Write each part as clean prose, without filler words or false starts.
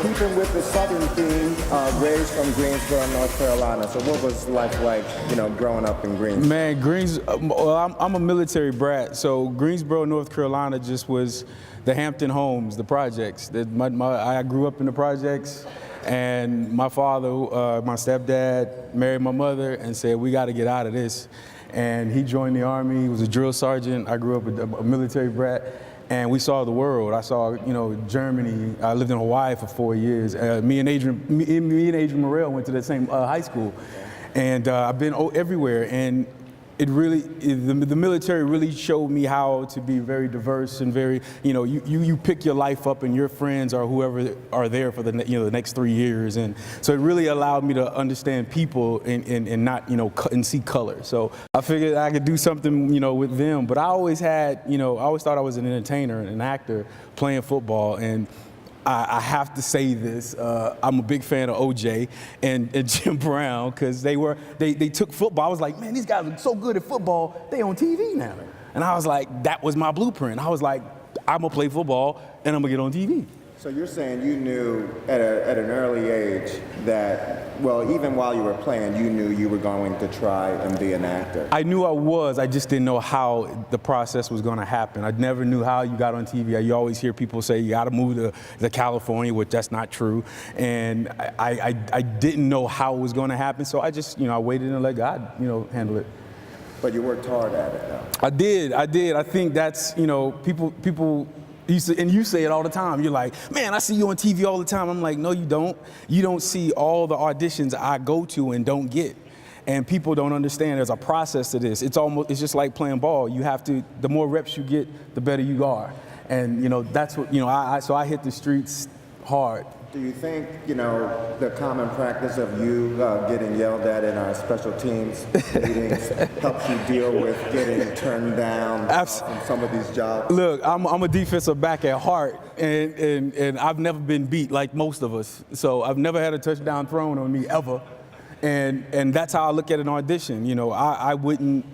Keeping with the Southern theme, raised from Greensboro, North Carolina. So what was life like, growing up in Greensboro? Man, I'm a military brat, so Greensboro, North Carolina just was the Hampton homes, the projects. I grew up in the projects, and my father, my stepdad, married my mother and said, we got to get out of this. And he joined the Army. He was a drill sergeant. I grew up a military brat. And we saw the world. I saw, Germany. I lived in Hawaii for 4 years. Me and Adrian Morrell went to the same high school, and I've been everywhere. And the military really showed me how to be very diverse and very, you pick your life up and your friends or whoever are there for the next 3 years. And so it really allowed me to understand people and not, and see color. So I figured I could do something, with them. But I always had, I always thought I was an entertainer and an actor playing football. And I have to say this, I'm a big fan of OJ and Jim Brown, because they took football. I was like, man, these guys are so good at football, they on TV now. And I was like, that was my blueprint. I was like, I'm gonna play football and I'm gonna get on TV. So you're saying you knew at an early age that, well, even while you were playing, you knew you were going to try and be an actor. I knew I was. I just didn't know how the process was going to happen. I never knew how you got on TV. You always hear people say you got to move to California, which that's not true. And I didn't know how it was going to happen. So I just, I waited and let God, handle it. But you worked hard at it, though. I did. I think that's, people. And you say it all the time. You're like, man, I see you on TV all the time. I'm like, no, you don't. You don't see all the auditions I go to and don't get. And people don't understand there's a process to this. It's just like playing ball. You have to, the more reps you get, the better you are. And, that's what, so I hit the streets hard. Do you think, the common practice of you getting yelled at in our special teams meetings helps you deal with getting turned down from some of these jobs? Look, I'm a defensive back at heart, and I've never been beat like most of us. So I've never had a touchdown thrown on me ever. And that's how I look at an audition. I wouldn't.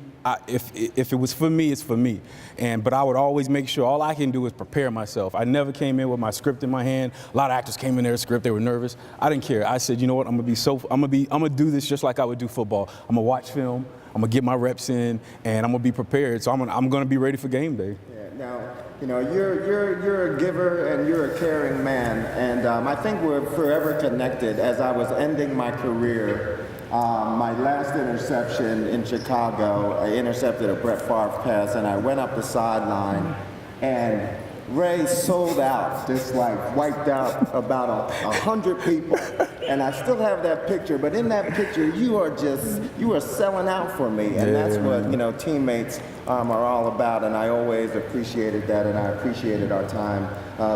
If it was for me, it's for me. But I would always make sure all I can do is prepare myself. I never came in with my script in my hand. A lot of actors came in there with script, they were nervous. I didn't care. I said, you know what, I'm gonna do this just like I would do football. I'm gonna watch film, I'm gonna get my reps in, and I'm gonna be prepared. So I'm gonna be ready for game day. Yeah, now, you're a giver and you're a caring man, and I think we're forever connected. As I was ending my career, my last interception in Chicago, I intercepted a Brett Favre pass, and I went up the sideline, and Ray sold out, just like wiped out about 100 people. And I still have that picture, but in that picture, you are selling out for me. And that's what, teammates are all about. And I always appreciated that, and I appreciated our time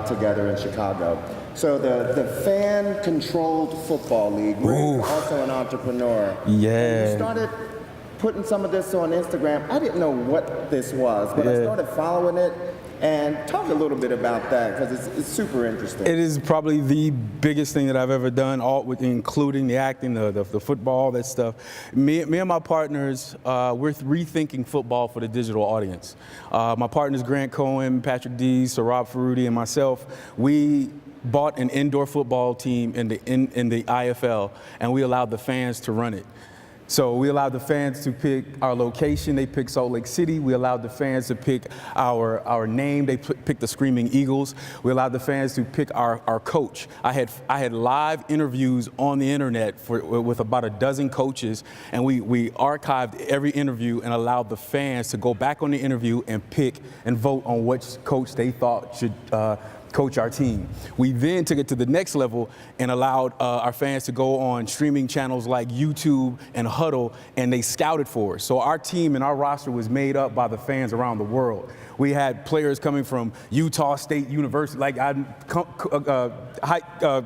together in Chicago. So the fan-controlled football league, you're also an entrepreneur. Yeah. And you started putting some of this on Instagram. I didn't know what this was, but I started following it. And talk a little bit about that, because it's super interesting. It is probably the biggest thing that I've ever done, including the acting, the football, all that stuff. Me and my partners, we're rethinking football for the digital audience. My partners, Grant Cohen, Patrick Dees, Sarab Faroudi, and myself, we bought an indoor football team in the IFL, and we allowed the fans to run it. So we allowed the fans to pick our location. They picked Salt Lake City. We allowed the fans to pick our name. They picked the Screaming Eagles. We allowed the fans to pick our coach. I had live interviews on the internet with about a dozen coaches, and we archived every interview and allowed the fans to go back on the interview and pick and vote on which coach they thought should coach our team. We then took it to the next level and allowed our fans to go on streaming channels like YouTube and Huddle, and they scouted for us. So our team and our roster was made up by the fans around the world. We had players coming from Utah State University, like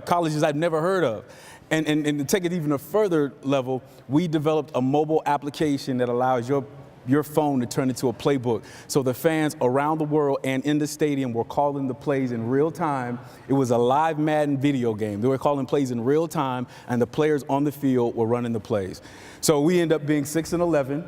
colleges I've never heard of. And to take it even a further level, we developed a mobile application that allows your your phone to turn into a playbook. So the fans around the world and in the stadium were calling the plays in real time. It was a live Madden video game. They were calling plays in real time, and the players on the field were running the plays. So we ended up being 6-11.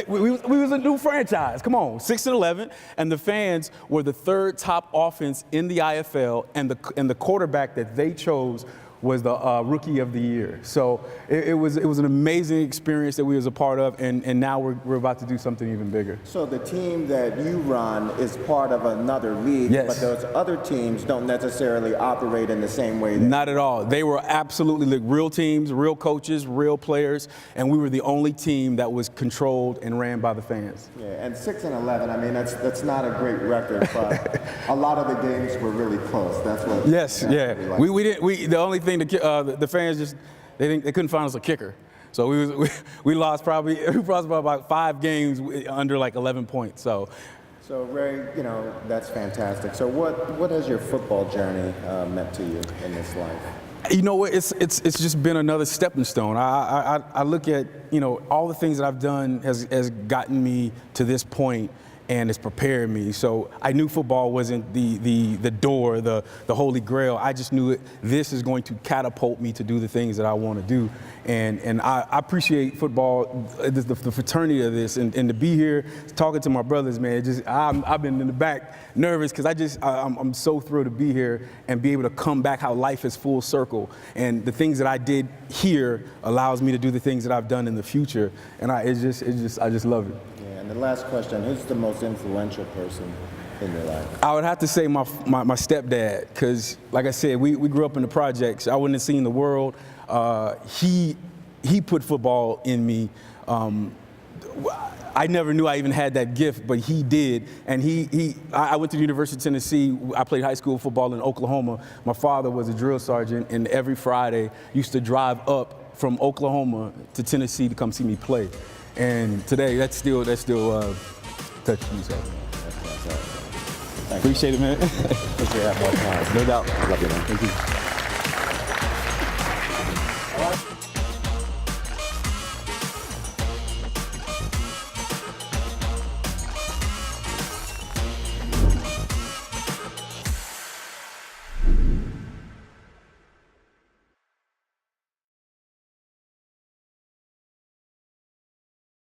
We was a new franchise. Come on, 6-11, and the fans were the third top offense in the IFL, and the quarterback that they chose was the Rookie of the Year. So it was an amazing experience that we was a part of, and now we're about to do something even bigger. So the team that you run is part of another league, Yes. but those other teams don't necessarily operate in the same way. Not at all. They were absolutely like real teams, real coaches, real players, and we were the only team that was controlled and ran by the fans. Yeah, and 6-11. I mean, that's not a great record, but a lot of the games were really close. That's what. Yes, yeah. Like. We didn't. The only thing the fans just they couldn't find us a kicker. So we lost probably about 5 games under like 11 points. So Ray, that's fantastic. So what has your football journey meant to you in this life? you know what, it's just been another stepping stone. I look at all the things that I've done has gotten me to this point, and it's prepared me. So I knew football wasn't the door, the holy grail. I just knew this is going to catapult me to do the things that I want to do. And I appreciate football, the fraternity of this, and to be here talking to my brothers, man. I've been in the back nervous because I'm so thrilled to be here and be able to come back how life is full circle. And the things that I did here allows me to do the things that I've done in the future. And I just love it. And the last question, who's the most influential person in your life? I would have to say my stepdad, because like I said, we grew up in the projects. I wouldn't have seen the world. He put football in me. I never knew I even had that gift, but he did. And I went to the University of Tennessee. I played high school football in Oklahoma. My father was a drill sergeant, and every Friday used to drive up from Oklahoma to Tennessee to come see me play. And today, that's still touches me. So appreciate it, man. Appreciate that more time. No doubt. Love you, man. Thank you.